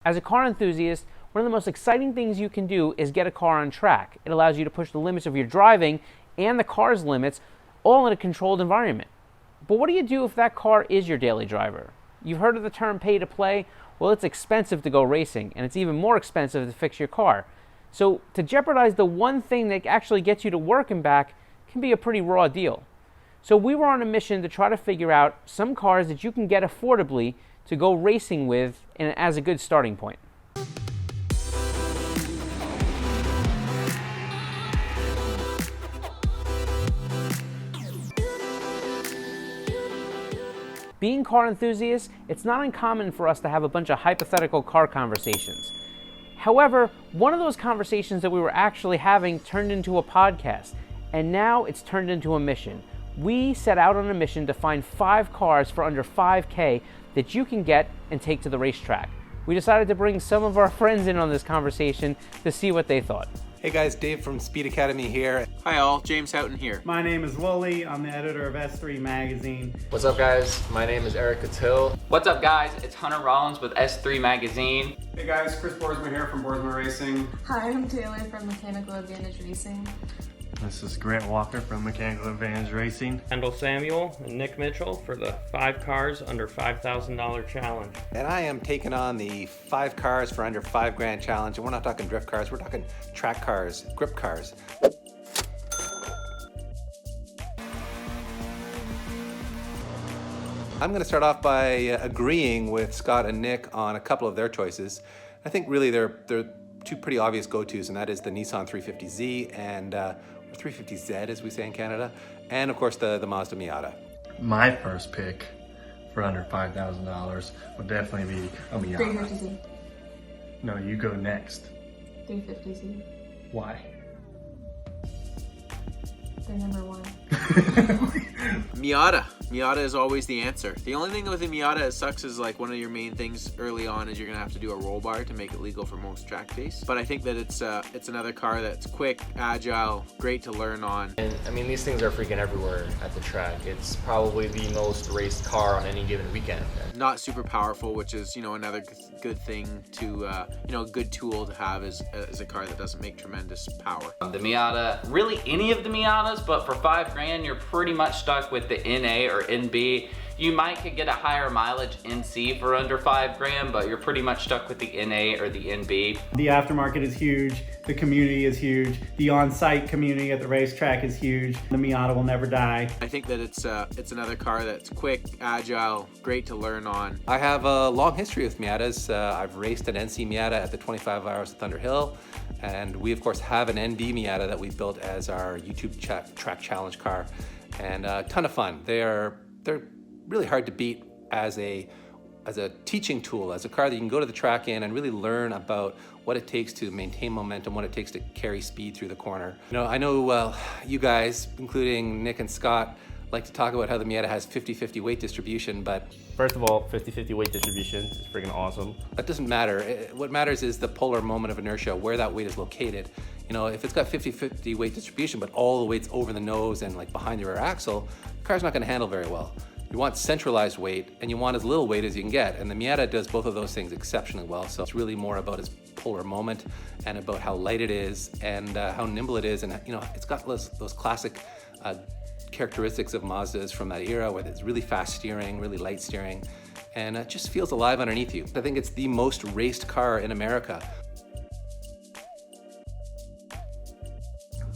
As a car enthusiast, one of the most exciting things you can do is get a car on track. It allows you to push the limits of your driving and the car's limits all in a controlled environment. But what do you do if that car is your daily driver? You've heard of the term pay to play? Well, it's expensive to go racing, and it's even more expensive to fix your car. So to jeopardize the one thing that actually gets you to work and back can be a pretty raw deal. So we were on a mission to try to figure out some cars that you can get affordably to go racing with and as a good starting point. Being car enthusiasts, it's not uncommon for us to have a bunch of hypothetical car conversations. However, one of those conversations that we were actually having turned into a podcast, and now it's turned into a mission. We set out on a mission to find 5 cars for under $5K that you can get and take to the racetrack. We decided to bring some of our friends in on this conversation to see what they thought. Hey guys, Dave from Speed Academy here. Hi all, James Houghton here. My name is Wooly, I'm the editor of S3 Magazine. What's up guys, my name is Eric Cattell. What's up guys, it's Hunter Rollins with S3 Magazine. Hey guys, Chris Boersma here from Boersma Racing. Hi, I'm Taylor from Mechanical Advantage Racing. This is Grant Walker from Mechanical Advantage Racing. Kendall Samuel and Nick Mitchell for the 5 cars under $5,000 challenge. And I am taking on the 5 cars for under $5,000 challenge. And we're not talking drift cars, we're talking track cars, grip cars. I'm going to start off by agreeing with Scott and Nick on a couple of their choices. I think really they're 2 pretty obvious go-tos, and that is the Nissan 350Z and 350Z, as we say in Canada, and of course the Mazda Miata. My first pick for under $5,000 would definitely be a Miata. 350Z. No, you go next. 350Z. Why? They're number 1. Miata. Miata is always the answer. The only thing with the Miata it sucks is like one of your main things early on is you're gonna have to do a roll bar to make it legal for most track days. But I think that it's another car that's quick, agile, great to learn on. And I mean, these things are freaking everywhere at the track. It's probably the most raced car on any given weekend. Not super powerful, which is, another good thing to, a good tool to have is a car that doesn't make tremendous power. The Miata, really any of the Miatas, but for $5,000, you're pretty much stuck with the NA or NB. You might could get a higher mileage NC for under $5,000, but you're pretty much stuck with the NA or the NB. The aftermarket is huge, the community is huge, the on-site community at the racetrack is huge. The Miata will never die. I think that it's another car that's quick, agile, great to learn on. I have a long history with Miatas. I've raced an NC Miata at the 25 Hours of Thunder Hill, and we of course have an NB Miata that we built as our YouTube track challenge car, and a ton of fun. They're really hard to beat as a teaching tool, as a car that you can go to the track in and really learn about what it takes to maintain momentum, what it takes to carry speed through the corner. I know you guys, including Nick and Scott, like to talk about how the Miata has 50-50 weight distribution, but first of all, 50-50 weight distribution is freaking awesome. That doesn't matter. What matters is the polar moment of inertia, where that weight is located. If it's got 50-50 weight distribution, but all the weight's over the nose and like behind the rear axle, the car's not gonna handle very well. You want centralized weight, and you want as little weight as you can get, and the Miata does both of those things exceptionally well. So it's really more about its polar moment and about how light it is and how nimble it is, and it's got those classic characteristics of Mazdas from that era, where it's really fast steering, really light steering, and it just feels alive underneath you. I think it's the most raced car in America.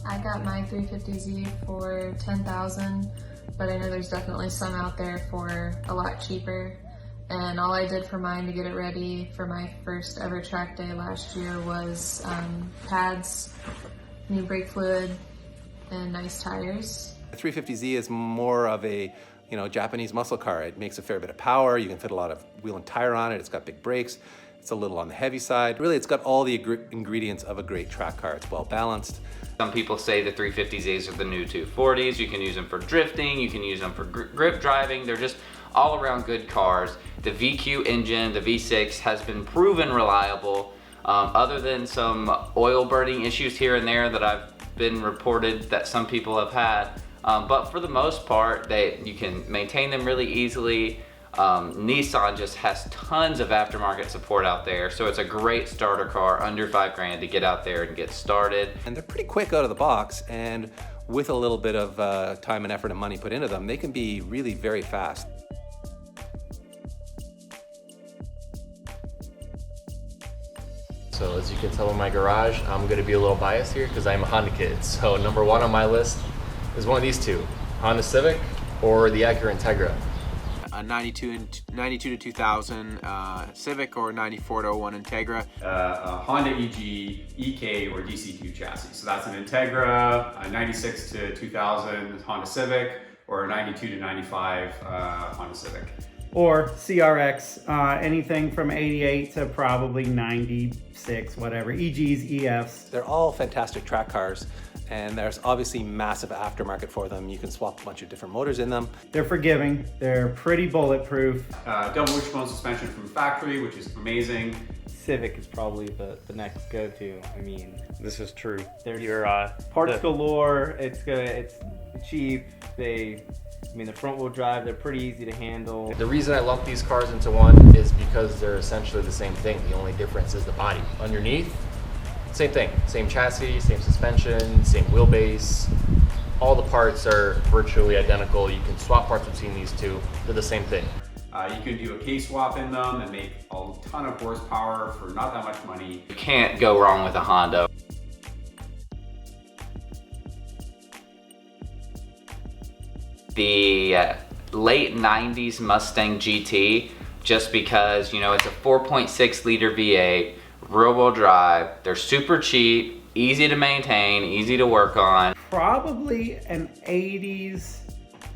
I got my 350Z for $10,000, but I know there's definitely some out there for a lot cheaper. And all I did for mine to get it ready for my first ever track day last year was pads, new brake fluid, and nice tires. The 350Z is more of a Japanese muscle car. It makes a fair bit of power. You can fit a lot of wheel and tire on it. It's got big brakes. It's a little on the heavy side. Really, it's got all the ingredients of a great track car. It's well balanced. Some people say the 350Zs are the new 240s. You can use them for drifting, you can use them for grip driving. They're just all around good cars. The VQ engine, the V6, has been proven reliable. Other than some oil burning issues here and there that I've been reported that some people have had. But for the most part, you can maintain them really easily. Nissan just has tons of aftermarket support out there, so it's a great starter car under $5,000 to get out there and get started. And they're pretty quick out of the box, and with a little bit of time and effort and money put into them, they can be really very fast. So as you can tell in my garage, I'm going to be a little biased here because I'm a Honda kid. So number one on my list is one of these two, Honda Civic or the Acura Integra. A 92 to 2000 Civic or 94 to 01 Integra. A Honda EG, EK, or DCQ chassis. So that's an Integra, a 96 to 2000 Honda Civic, or a 92 to 95 Honda Civic. Or CRX, anything from 88 to probably 96, whatever, EGs, EFs. They're all fantastic track cars, and there's obviously massive aftermarket for them. You can swap a bunch of different motors in them. They're forgiving, they're pretty bulletproof. Double wishbone suspension from the factory, which is amazing. Civic is probably the next go-to. I mean, This is true. there's Your parts galore. It's good. It's cheap. The front wheel drive, they're pretty easy to handle. The reason I lump these cars into one is because they're essentially the same thing. The only difference is the body. Underneath, same thing. Same chassis, same suspension, same wheelbase. All the parts are virtually identical. You can swap parts between these two. They're the same thing. You can do a K-swap in them and make a ton of horsepower for not that much money. You can't go wrong with a Honda. The late 90s Mustang GT, just because, you know, it's a 4.6 liter V8, rear wheel drive, they're super cheap, easy to maintain, easy to work on. Probably an 80s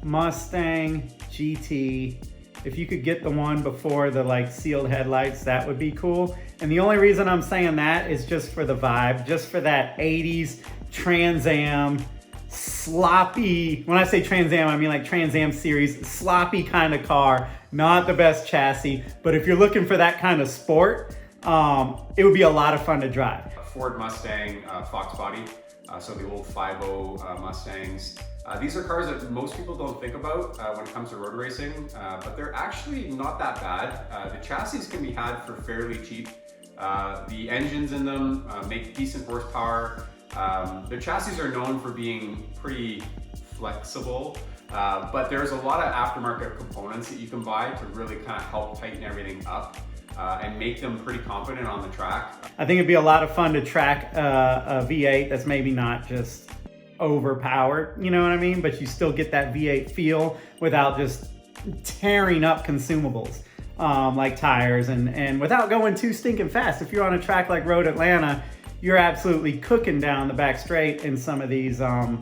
Mustang GT. If you could get the one before the sealed headlights, that would be cool. And the only reason I'm saying that is just for the vibe, just for that 80s Trans Am, sloppy, when I say Trans Am, I mean like Trans Am series, sloppy kind of car, not the best chassis, but if you're looking for that kind of sport, it would be a lot of fun to drive. A Ford Mustang Fox body, so the old 5.0 Mustangs. These are cars that most people don't think about when it comes to road racing, but they're actually not that bad. The chassis can be had for fairly cheap. The engines in them make decent horsepower. Their chassis are known for being pretty flexible, but there's a lot of aftermarket components that you can buy to really kind of help tighten everything up and make them pretty confident on the track. I think it'd be a lot of fun to track a V8 that's maybe not just overpowered, you know what I mean? But you still get that V8 feel without just tearing up consumables like tires and without going too stinking fast. If you're on a track like Road Atlanta, you're absolutely cooking down the back straight in some of these newer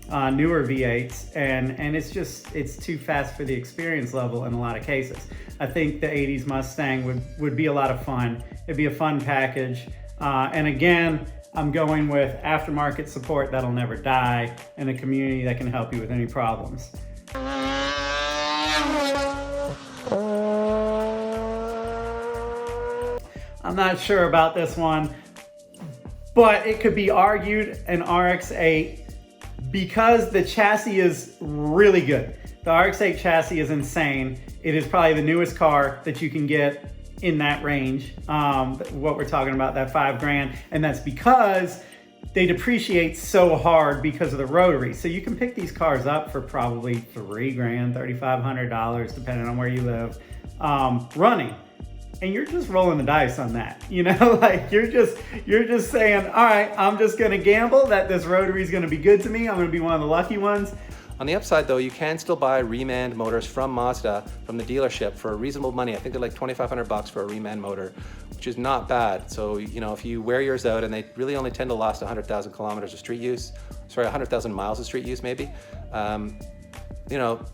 V8s, and it's too fast for the experience level in a lot of cases. I think the 80s Mustang would be a lot of fun. It'd be a fun package, and again, I'm going with aftermarket support that'll never die and a community that can help you with any problems. I'm not sure about this one, but it could be argued an RX8 because the chassis is really good. The RX8 chassis is insane. It is probably the newest car that you can get in that range, what we're talking about, that $5,000, and that's because they depreciate so hard because of the rotary. So you can pick these cars up for probably $3,000, $3,500, depending on where you live, running. And you're just rolling the dice on that, you know, like you're just saying, all right, I'm just gonna gamble that this rotary is gonna be good to me. I'm gonna be one of the lucky ones. On the upside though, you can still buy Reman motors from Mazda, from the dealership for reasonable money. I think they're like $2,500 for a Reman motor, which is not bad. So, you know, if you wear yours out, and they really only tend to last 100,000 kilometers of street use, 100,000 miles of street use maybe, you know,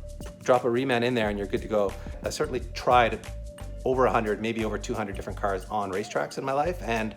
drop a Reman in there and you're good to go. I certainly tried over 100, maybe over 200 different cars on racetracks in my life, and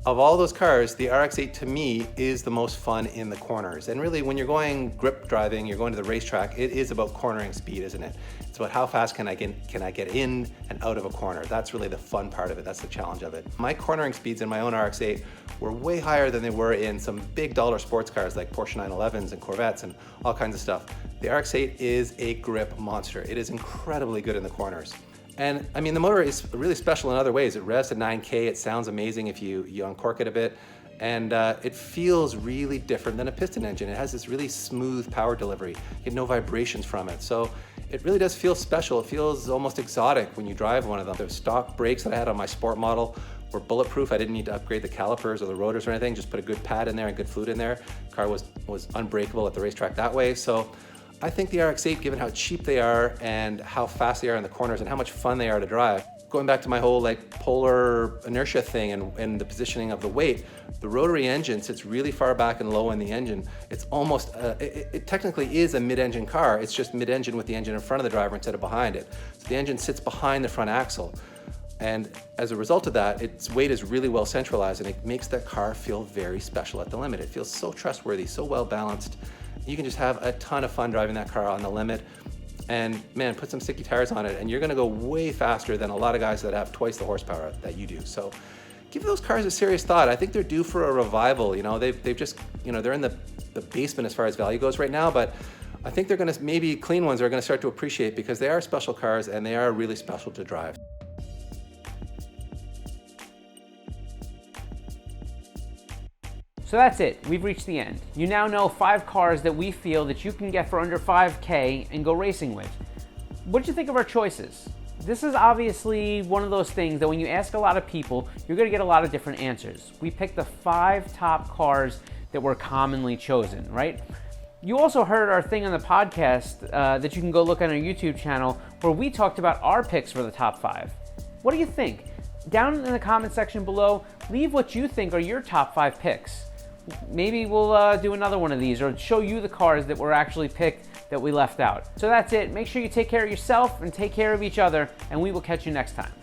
of all those cars, the RX8 to me is the most fun in the corners. And really, when you're going grip driving, you're going to the racetrack, it is about cornering speed, isn't it? It's about how fast can I get in and out of a corner. That's really the fun part of it. That's the challenge of it. My cornering speeds in my own RX8 were way higher than they were in some big dollar sports cars like Porsche 911s and Corvettes and all kinds of stuff. The RX8 is a grip monster. It is incredibly good in the corners. And I mean, the motor is really special in other ways. It revs to 9K, it sounds amazing if you uncork it a bit, and it feels really different than a piston engine. It has this really smooth power delivery. You get no vibrations from it. So it really does feel special. It feels almost exotic when you drive one of them. The stock brakes that I had on my sport model were bulletproof. I didn't need to upgrade the calipers or the rotors or anything, just put a good pad in there and good fluid in there. The car was unbreakable at the racetrack that way. So I think the RX8, given how cheap they are and how fast they are in the corners and how much fun they are to drive, going back to my whole like polar inertia thing and the positioning of the weight, the rotary engine sits really far back and low in the engine. It's almost, it technically is a mid-engine car. It's just mid-engine with the engine in front of the driver instead of behind it. So the engine sits behind the front axle. And as a result of that, its weight is really well centralized and it makes that car feel very special at the limit. It feels so trustworthy, so well balanced. You can just have a ton of fun driving that car on the limit. And man, put some sticky tires on it and you're gonna go way faster than a lot of guys that have twice the horsepower that you do. So give those cars a serious thought. I think they're due for a revival. You know, they've just, you know, they're in the basement as far as value goes right now, but I think they're gonna, maybe clean ones are gonna start to appreciate because they are special cars and they are really special to drive. So that's it, we've reached the end. You now know 5 cars that we feel that you can get for under 5K and go racing with. What did you think of our choices? This is obviously one of those things that when you ask a lot of people, you're gonna get a lot of different answers. We picked the 5 top cars that were commonly chosen, right? You also heard our thing on the podcast that you can go look on our YouTube channel where we talked about our picks for the top 5. What do you think? Down in the comment section below, leave what you think are your top 5 picks. Maybe we'll do another one of these or show you the cars that were actually picked that we left out. So that's it. Make sure you take care of yourself and take care of each other, and we will catch you next time.